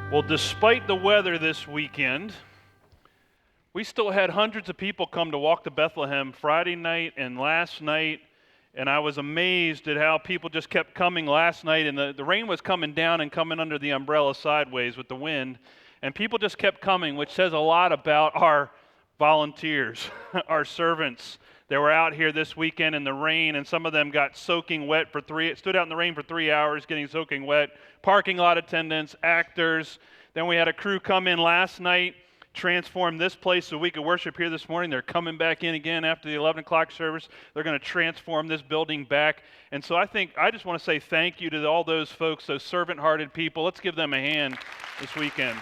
Well, despite the weather this weekend, we still had hundreds of people come to walk to Bethlehem Friday night and last night, and I was amazed at how people just kept coming last night, and the rain was coming down and coming under the umbrella sideways with the wind, and people just kept coming, which says a lot about our volunteers, our servants. They were out here this weekend in the rain, and some of them got soaking wet stood out in the rain for 3 hours getting soaking wet. Parking lot attendants, actors. Then we had a crew come in last night, transform this place so we could worship here this morning. They're coming back in again after the 11 o'clock service. They're going to transform this building back. And so I just want to say thank you to all those folks, those servant-hearted people. Let's give them a hand this weekend.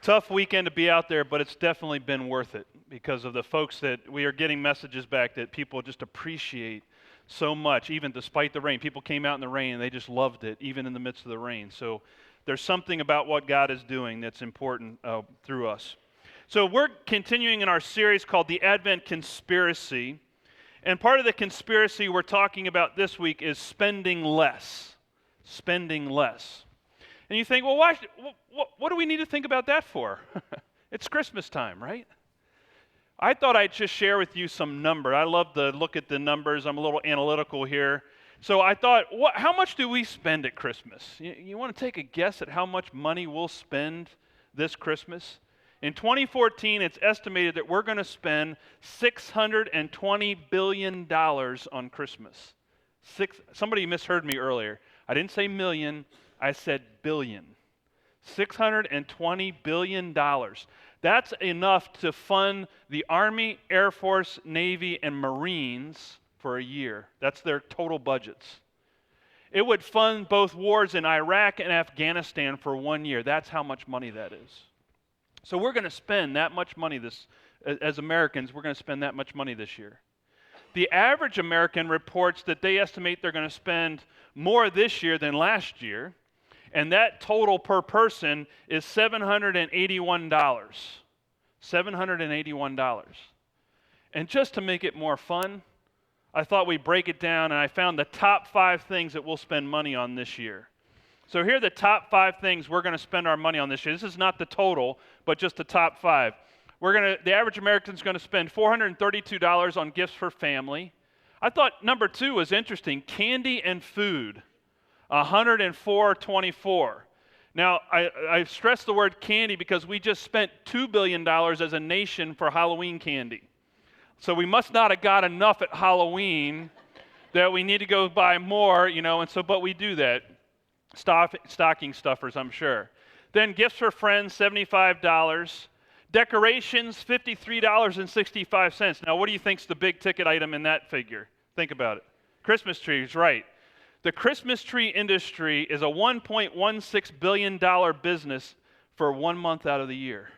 Tough weekend to be out there, but it's definitely been worth it because of the folks that we are getting messages back that people just appreciate so much, even despite the rain. People came out in the rain and they just loved it, even in the midst of the rain. So there's something about what God is doing that's important through us. So we're continuing in our series called The Advent Conspiracy. And part of the conspiracy we're talking about this week is spending less. Spending less. And you think, well, what do we need to think about that for? It's Christmas time, right? I thought I'd just share with you some numbers. I love to look at the numbers. I'm a little analytical here. So I thought, how much do we spend at Christmas? You want to take a guess at how much money we'll spend this Christmas? In 2014, it's estimated that we're going to spend $620 billion on Christmas. Somebody misheard me earlier. I didn't say million. I said billion. $620 billion. That's enough to fund the Army, Air Force, Navy, and Marines for a year. That's their total budgets. It would fund both wars in Iraq and Afghanistan for 1 year. That's how much money that is. So we're going to spend that much money as Americans, we're going to spend that much money this year. The average American reports that they estimate they're going to spend more this year than last year. And that total per person is $781. $781. And just to make it more fun, I thought we'd break it down, and I found the top 5 things that we'll spend money on this year. So here are the top 5 things we're going to spend our money on this year. This is not the total, but just the top 5. The average American's going to spend $432 on gifts for family. I thought number 2 was interesting, candy and food. $104.24. Now, I stress the word candy because we just spent $2 billion as a nation for Halloween candy. So we must not have got enough at Halloween that we need to go buy more, but we do that. Stocking stuffers, I'm sure. Then gifts for friends, $75. Decorations, $53.65. Now, what do you think's the big ticket item in that figure? Think about it. Christmas trees, right. The Christmas tree industry is a $1.16 billion business for 1 month out of the year.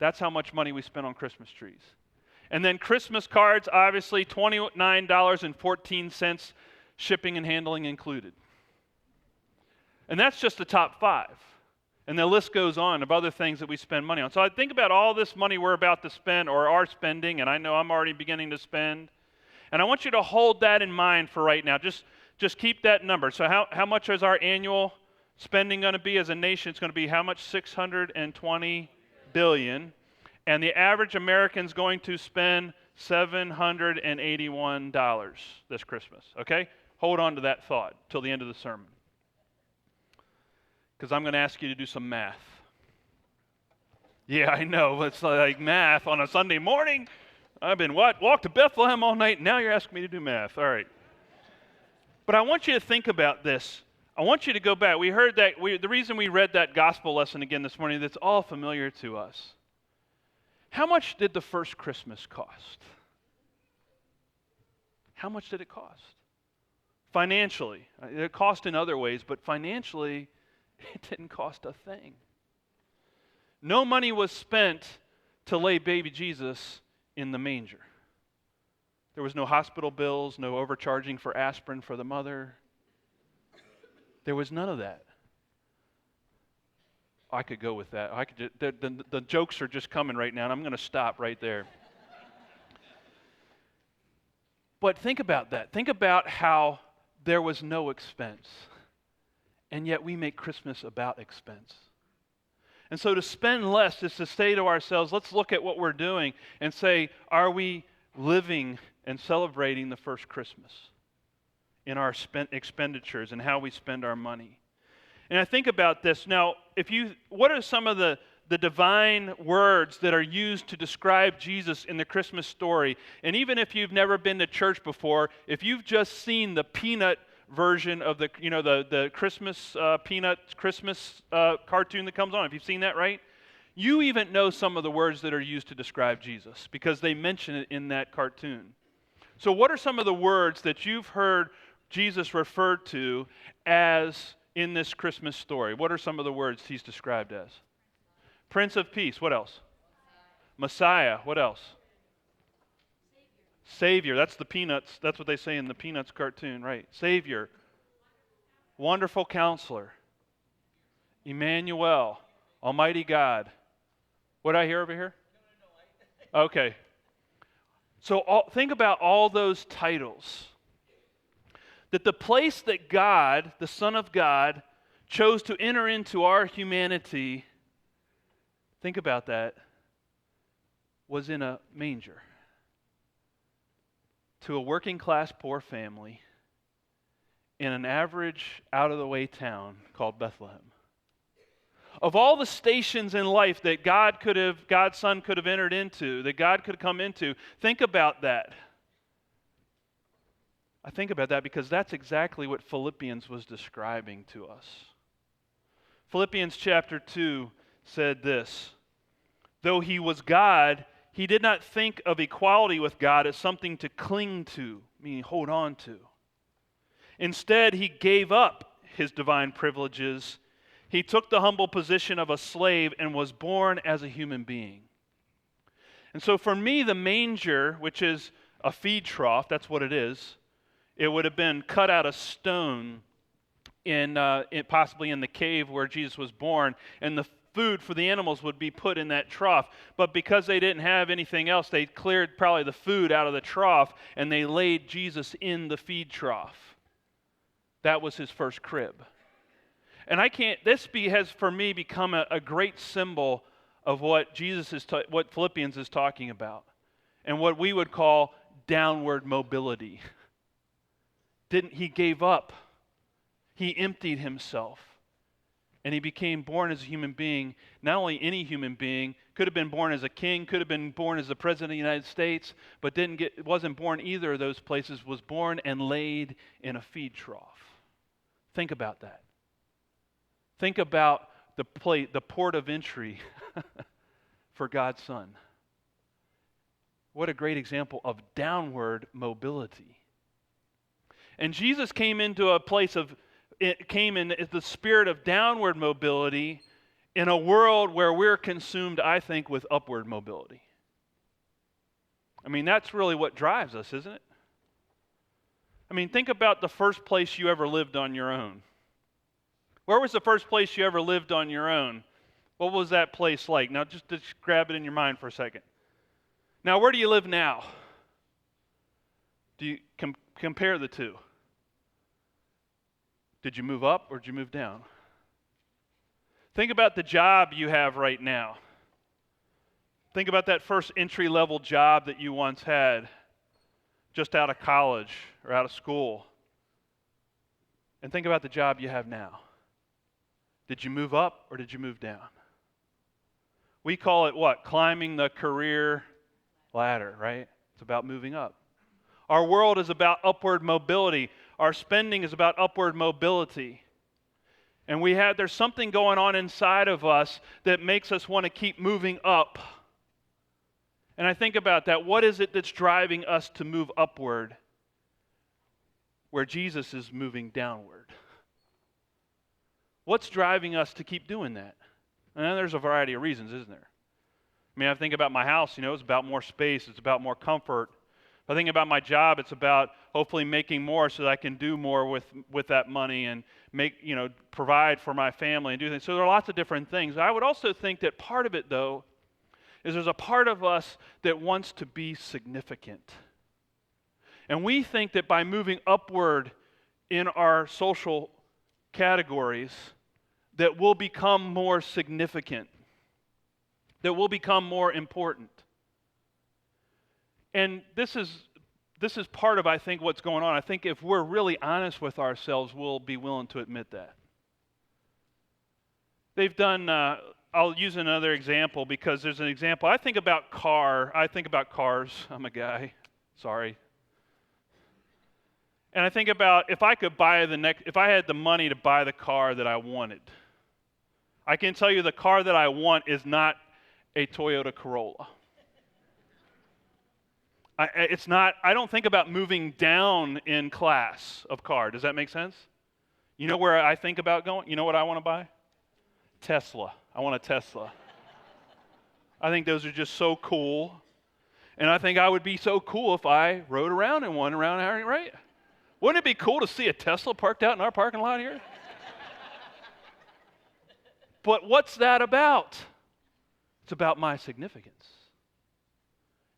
That's how much money we spend on Christmas trees. And then Christmas cards, obviously $29.14, shipping and handling included. And that's just the top 5. And the list goes on of other things that we spend money on. So I think about all this money we're about to spend or are spending, and I know I'm already beginning to spend. And I want you to hold that in mind for right now. Just keep that number. So how much is our annual spending going to be as a nation? It's going to be how much? $620 billion. And the average American's going to spend $781 this Christmas. Okay? Hold on to that thought till the end of the sermon. Because I'm going to ask you to do some math. Yeah, I know. It's like math on a Sunday morning. I've been walked to Bethlehem all night. Now you're asking me to do math. All right. But I want you to think about this. I want you to go back. We heard that, the reason we read that gospel lesson again this morning, that's all familiar to us. How much did the first Christmas cost? How much did it cost? Financially. It cost in other ways, but financially, it didn't cost a thing. No money was spent to lay baby Jesus in the manger. There was no hospital bills, no overcharging for aspirin for the mother. There was none of that. I could go with that. I could. The jokes are just coming right now, and I'm going to stop right there. But think about that. Think about how there was no expense, and yet we make Christmas about expense. And so to spend less is to say to ourselves, let's look at what we're doing and say, are we living and celebrating the first Christmas in our expenditures and how we spend our money? And I think about this. Now, what are some of the divine words that are used to describe Jesus in the Christmas story? And even if you've never been to church before, if you've just seen the peanut version of the Christmas Peanuts Christmas cartoon that comes on, if you've seen that, right? You even know some of the words that are used to describe Jesus because they mention it in that cartoon. So what are some of the words that you've heard Jesus referred to as in this Christmas story? What are some of the words he's described as? Prince of Peace. What else? Messiah. What else? Savior. That's the Peanuts. That's what they say in the Peanuts cartoon, right? Savior. Wonderful Counselor. Emmanuel. Almighty God. What did I hear over here? Okay. So think about all those titles. That the place that God, the Son of God, chose to enter into our humanity, think about that, was in a manger. To a working class poor family in an average out-of-the-way town called Bethlehem. Of all the stations in life that God's Son could have entered into, that God could come into, think about that. I think about that because that's exactly what Philippians was describing to us. Philippians chapter 2 said this, though he was God, he did not think of equality with God as something to cling to, meaning hold on to. Instead, he gave up his divine privileges. He took the humble position of a slave and was born as a human being. And so for me, the manger, which is a feed trough, that's what it is, it would have been cut out of stone possibly in the cave where Jesus was born, and the food for the animals would be put in that trough. But because they didn't have anything else, they cleared probably the food out of the trough, and they laid Jesus in the feed trough. That was his first crib. And has for me become a great symbol of what what Philippians is talking about, and what we would call downward mobility. He gave up. He emptied himself. And he became born as a human being. Not only any human being, could have been born as a king, could have been born as the president of the United States, but wasn't born either of those places, was born and laid in a feed trough. Think about that. Think about the port of entry for God's Son. What a great example of downward mobility. And Jesus came into a place came in the spirit of downward mobility in a world where we're consumed, I think, with upward mobility. I mean, that's really what drives us, isn't it? I mean, think about the first place you ever lived on your own. Where was the first place you ever lived on your own? What was that place like? Now, just grab it in your mind for a second. Now, where do you live now? Do you compare the two? Did you move up or did you move down? Think about the job you have right now. Think about that first entry-level job that you once had, just out of college or out of school. And think about the job you have now. Did you move up or did you move down? We call it what? Climbing the career ladder, right? It's about moving up. Our world is about upward mobility. Our spending is about upward mobility. And there's something going on inside of us that makes us want to keep moving up. And I think about that. What is it that's driving us to move upward where Jesus is moving downward? What's driving us to keep doing that? And there's a variety of reasons, isn't there? I mean, I think about my house, it's about more space, it's about more comfort. If I think about my job, it's about hopefully making more so that I can do more with that money and provide for my family and do things. So there are lots of different things. I would also think that part of it, though, is there's a part of us that wants to be significant. And we think that by moving upward in our social categories, that we'll become more significant, that we'll become more important. And this is part of, I think, what's going on. I think if we're really honest with ourselves, we'll be willing to admit that. They've done, I'll use another example because there's an example. I think about cars. I'm a guy, sorry. And I think about if I had the money to buy the car that I wanted. I can tell you the car that I want is not a Toyota Corolla. I don't think about moving down in class of car. Does that make sense? You know where I think about going? You know what I want to buy? Tesla. I want a Tesla. I think those are just so cool. And I think I would be so cool if I rode around in one around here, right? Wouldn't it be cool to see a Tesla parked out in our parking lot here? But what's that about? It's about my significance.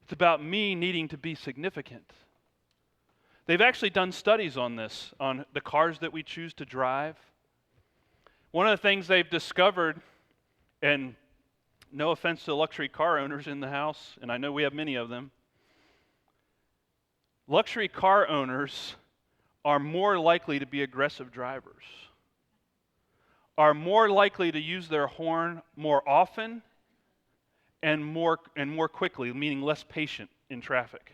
It's about me needing to be significant. They've actually done studies on this, on the cars that we choose to drive. One of the things they've discovered, and no offense to luxury car owners in the house, and I know we have many of them, luxury car owners are more likely to be aggressive drivers, are more likely to use their horn more often and more quickly, meaning less patient in traffic.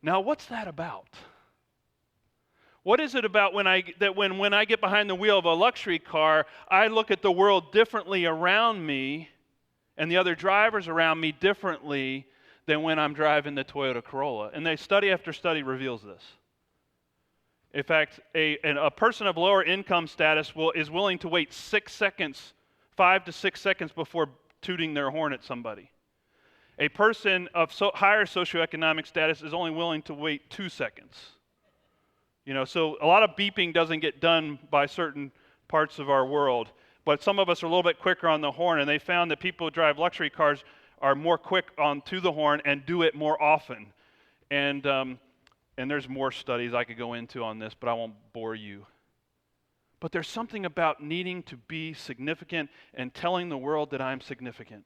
Now, what's that about? What is it about when I get behind the wheel of a luxury car, I look at the world differently around me and the other drivers around me differently than when I'm driving the Toyota Corolla? And study after study reveals this. In fact, a person of lower income status is willing to wait 5 to 6 seconds before tooting their horn at somebody. A person of higher socioeconomic status is only willing to wait 2 seconds. So a lot of beeping doesn't get done by certain parts of our world, but some of us are a little bit quicker on the horn, and they found that people who drive luxury cars are more quick to the horn and do it more often. And there's more studies I could go into on this, but I won't bore you. But there's something about needing to be significant and telling the world that I'm significant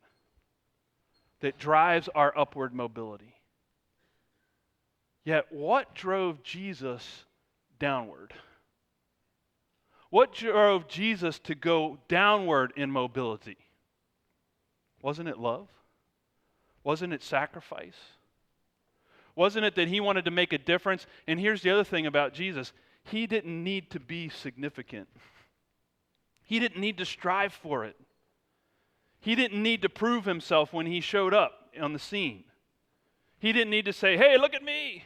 that drives our upward mobility. Yet, what drove Jesus downward? What drove Jesus to go downward in mobility? Wasn't it love? Wasn't it sacrifice? Wasn't it that he wanted to make a difference? And here's the other thing about Jesus. He didn't need to be significant. He didn't need to strive for it. He didn't need to prove himself when he showed up on the scene. He didn't need to say, hey, look at me.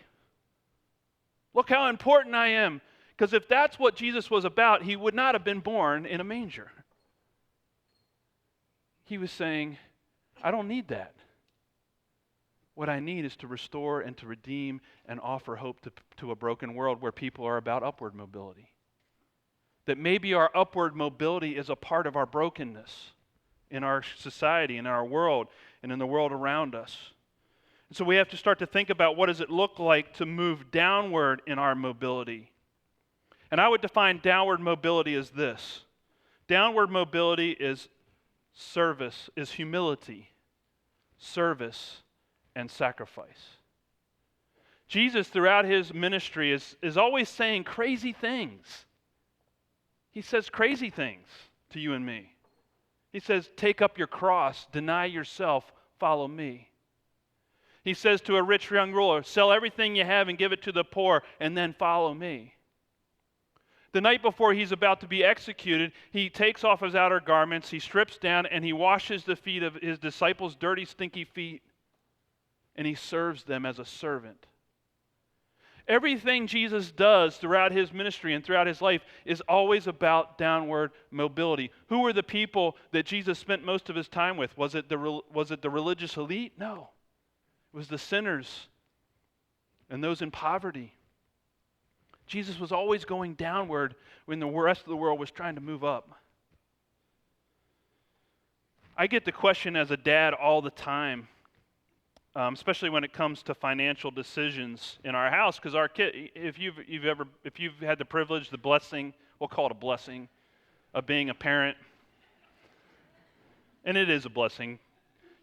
Look how important I am. Because if that's what Jesus was about, he would not have been born in a manger. He was saying, I don't need that. What I need is to restore and to redeem and offer hope to a broken world where people are about upward mobility. That maybe our upward mobility is a part of our brokenness in our society, in our world, and in the world around us. And so we have to start to think about what does it look like to move downward in our mobility. And I would define downward mobility as this. Downward mobility is service, is humility, service, and sacrifice. Jesus, throughout his ministry, is always saying crazy things. He says crazy things to you and me. He says, take up your cross, deny yourself, follow me. He says to a rich young ruler, sell everything you have and give it to the poor, and then follow me. The night before he's about to be executed, he takes off his outer garments, he strips down, and he washes the feet of his disciples' dirty, stinky feet, and he serves them as a servant. Everything Jesus does throughout his ministry and throughout his life is always about downward mobility. Who were the people that Jesus spent most of his time with? Was it the religious elite? No. It was the sinners and those in poverty. Jesus was always going downward when the rest of the world was trying to move up. I get the question as a dad all the time, especially when it comes to financial decisions in our house, because our kid, if you've had the privilege, the blessing, we'll call it a blessing, of being a parent, and it is a blessing.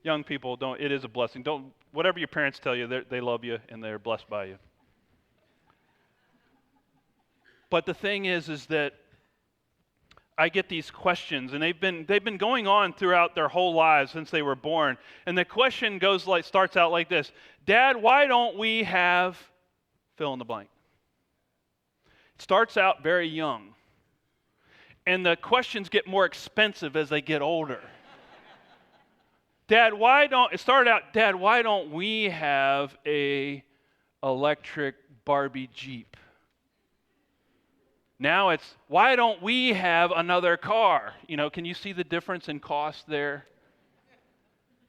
Young people, it is a blessing. Whatever your parents tell you, they love you and they're blessed by you. But the thing is that I get these questions, and they've been going on throughout their whole lives since they were born. And the question starts out like this: Dad, why don't we have fill in the blank? It starts out very young, and the questions get more expensive as they get older. Dad, why don't we have a electric Barbie Jeep? Now it's, why don't we have another car? Can you see the difference in cost there?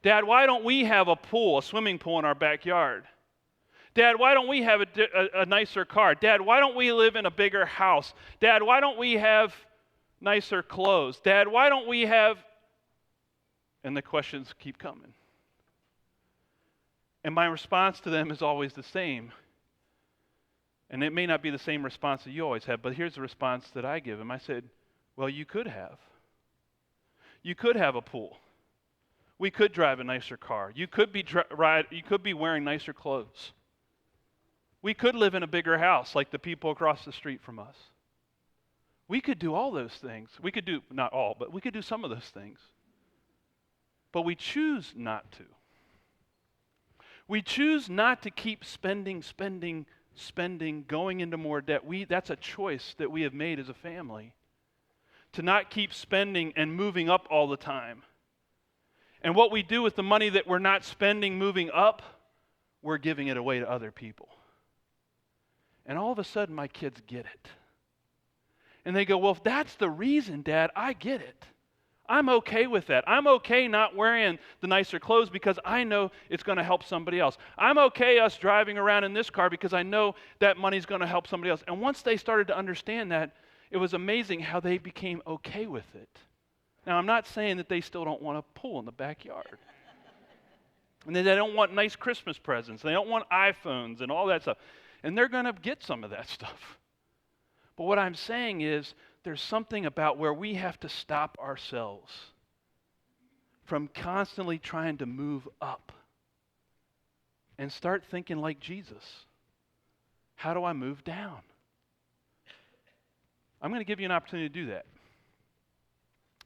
Dad, why don't we have a swimming pool in our backyard? Dad, why don't we have a nicer car? Dad, why don't we live in a bigger house? Dad, why don't we have nicer clothes? Dad, why don't we have... And the questions keep coming. And my response to them is always the same. And it may not be the same response that you always have, but here's the response that I give him. I said, well, you could have. You could have a pool. We could drive a nicer car. You could be wearing nicer clothes. We could live in a bigger house like the people across the street from us. We could do all those things. We could do, not all, but we could do some of those things. But we choose not to. We choose not to keep spending, going into more debt. That's a choice that we have made as a family, to not keep spending and moving up all the time. And what we do with the money that we're not spending moving up, we're giving it away to other people. And all of a sudden my kids get it. And they go, well, if that's the reason, Dad, I get it. I'm okay with that. I'm okay not wearing the nicer clothes because I know it's going to help somebody else. I'm okay us driving around in this car because I know that money's going to help somebody else. And once they started to understand that, it was amazing how they became okay with it. Now, I'm not saying that they still don't want a pool in the backyard. And they don't want nice Christmas presents. They don't want iPhones and all that stuff. And they're going to get some of that stuff. But what I'm saying is, there's something about where we have to stop ourselves from constantly trying to move up and start thinking like Jesus. How do I move down? I'm going to give you an opportunity to do that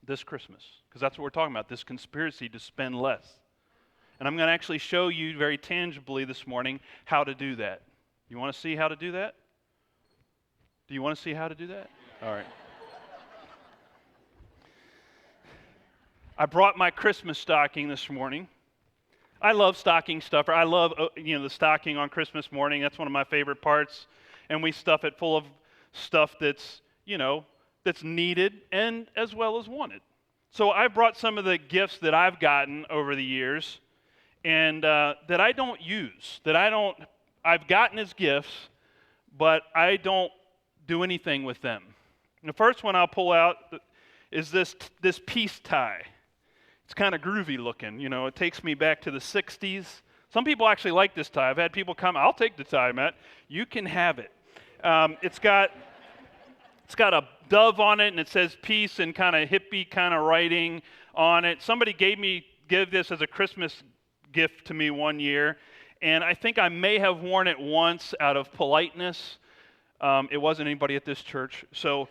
this Christmas, because that's what we're talking about, this conspiracy to spend less. And I'm going to actually show you very tangibly this morning how to do that. You want to see how to do that? Do you want to see how to do that? All right. I brought my Christmas stocking this morning. I love stocking stuffer. I love the stocking on Christmas morning. That's one of my favorite parts. And we stuff it full of stuff that's needed and as well as wanted. So I brought some of the gifts that I've gotten over the years and that I don't use, I've gotten as gifts, but I don't do anything with them. And the first one I'll pull out is this peace tie. It's kind of groovy looking, it takes me back to the 60s. Some people actually like this tie. I've had people come, I'll take the tie, Matt. You can have it. It's got a dove on it, and it says peace and kind of hippie kind of writing on it. Somebody gave this as a Christmas gift to me one year, and I think I may have worn it once out of politeness. It wasn't anybody at this church, so...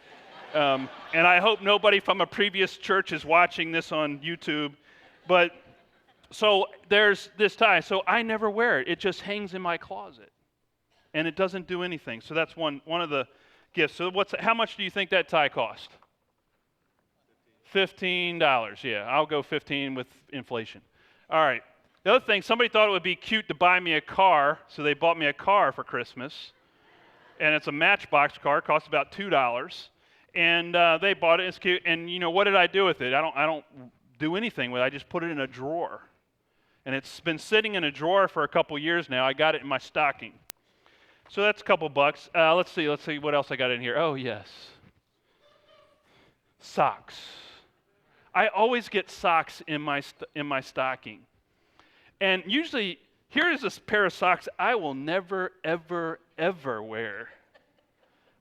and I hope nobody from a previous church is watching this on YouTube. But so there's this tie. So I never wear it. It just hangs in my closet. And it doesn't do anything. So that's one of the gifts. So how much do you think that tie cost? $15. Yeah, I'll go 15 with inflation. All right. The other thing, somebody thought it would be cute to buy me a car, so they bought me a car for Christmas. And it's a Matchbox car. It costs about $2. And they bought it. It's cute. And what did I do with it? I don't do anything with it. I just put it in a drawer. And it's been sitting in a drawer for a couple years now. I got it in my stocking. So that's a couple bucks. Let's see what else I got in here. Oh, yes. Socks. I always get socks in my stocking. And usually, here is a pair of socks I will never, ever, ever wear.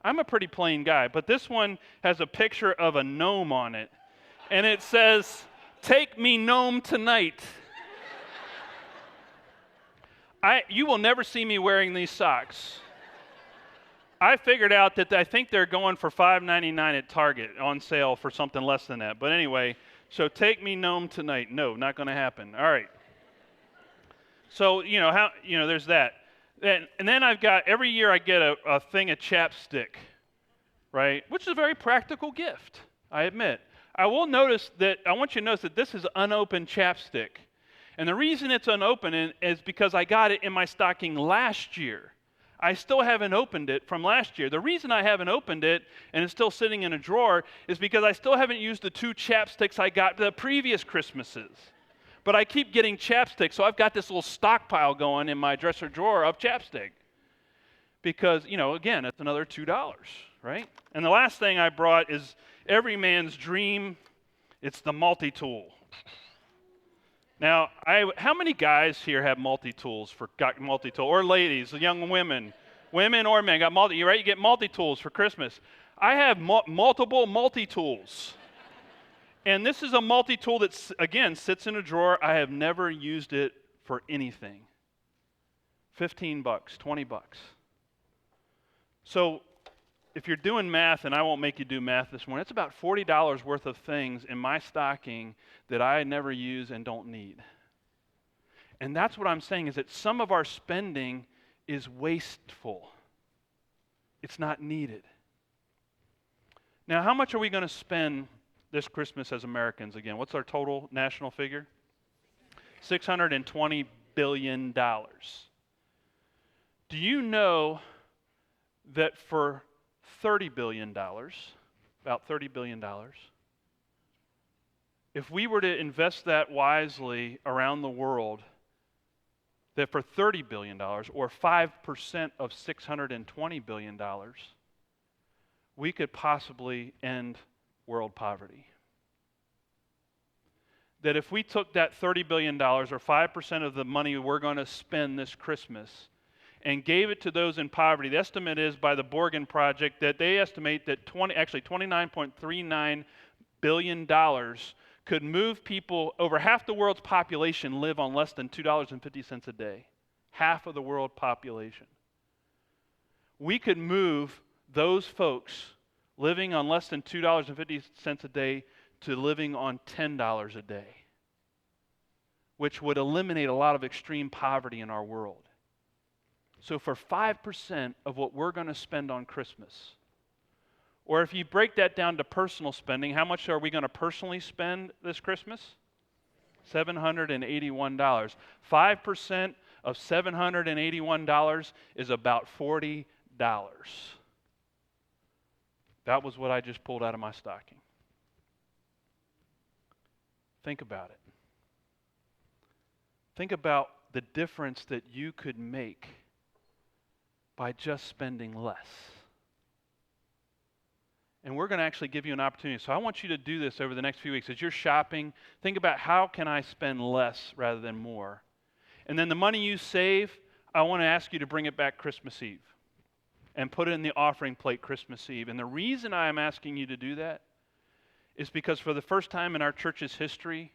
I'm a pretty plain guy, but this one has a picture of a gnome on it. And it says, "Take me gnome tonight." You will never see me wearing these socks. I figured out that I think they're going for $5.99 at Target on sale for something less than that. But anyway, so take me gnome tonight. No, not going to happen. All right. So, there's that. And then I've got, every year I get a thing of chapstick, right? Which is a very practical gift, I admit. I want you to notice that this is unopened chapstick. And the reason it's unopened is because I got it in my stocking last year. I still haven't opened it from last year. The reason I haven't opened it and it's still sitting in a drawer is because I still haven't used the 2 chapsticks I got the previous Christmases. But I keep getting chapstick, so I've got this little stockpile going in my dresser drawer of chapstick. Because, again, it's another $2, right? And the last thing I brought is every man's dream. It's the multi-tool. Now, how many guys here have multi-tools or ladies, young women or men got right? You get multi-tools for Christmas. I have multiple multi-tools. And this is a multi-tool that, again, sits in a drawer. I have never used it for anything. $15, $20. So if you're doing math, and I won't make you do math this morning, it's about $40 worth of things in my stocking that I never use and don't need. And that's what I'm saying, is that some of our spending is wasteful. It's not needed. Now, how much are we going to spend this Christmas as Americans again? What's our total national figure? $620 billion. Do you know that for $30 billion, about $30 billion, if we were to invest that wisely around the world, that for $30 billion, or 5% of $620 billion, we could possibly end world poverty. That if we took that $30 billion, or 5% of the money we're going to spend this Christmas, and gave it to those in poverty, the estimate is by the Borgen Project that they estimate that $29.39 billion could move people. Over half the world's population live on less than $2.50 a day. Half of the world population. We could move those folks living on less than $2.50 a day to living on $10 a day, which would eliminate a lot of extreme poverty in our world. So for 5% of what we're going to spend on Christmas, or if you break that down to personal spending, how much are we going to personally spend this Christmas? $781. 5% of $781 is about $40. That was what I just pulled out of my stocking. Think about it. Think about the difference that you could make by just spending less. And we're going to actually give you an opportunity. So I want you to do this over the next few weeks. As you're shopping, think about, how can I spend less rather than more? And then the money you save, I want to ask you to bring it back Christmas Eve and put it in the offering plate Christmas Eve. And the reason I am asking you to do that is because for the first time in our church's history,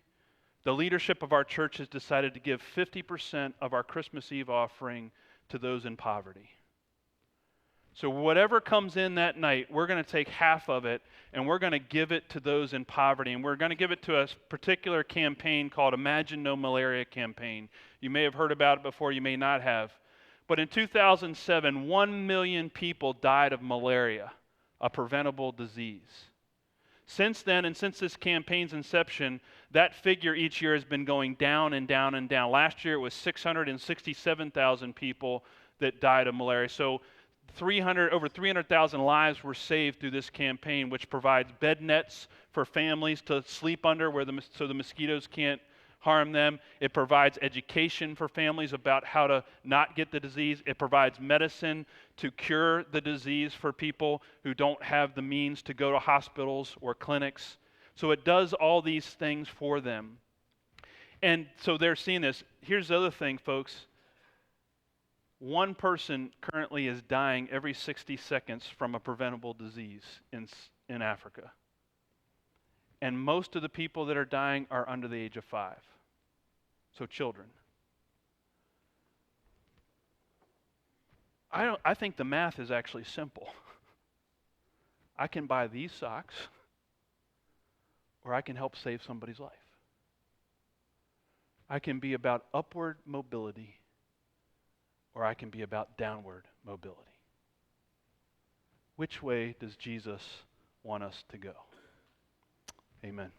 the leadership of our church has decided to give 50% of our Christmas Eve offering to those in poverty. So whatever comes in that night, we're going to take half of it and we're going to give it to those in poverty. And we're going to give it to a particular campaign called Imagine No Malaria campaign. You may have heard about it before, you may not have. But in 2007, 1 million people died of malaria, a preventable disease. Since then, and since this campaign's inception, that figure each year has been going down and down and down. Last year it was 667,000 people that died of malaria. So over 300,000 lives were saved through this campaign, which provides bed nets for families to sleep under so the mosquitoes can't harm them. It provides education for families about how to not get the disease. It provides medicine to cure the disease for people who don't have the means to go to hospitals or clinics. So it does all these things for them. And so they're seeing this. Here's the other thing, folks. One person currently is dying every 60 seconds from a preventable disease in Africa. And most of the people that are dying are under the age of 5. So children. I think the math is actually simple. I can buy these socks, or I can help save somebody's life. I can be about upward mobility, or I can be about downward mobility. Which way does Jesus want us to go? Amen.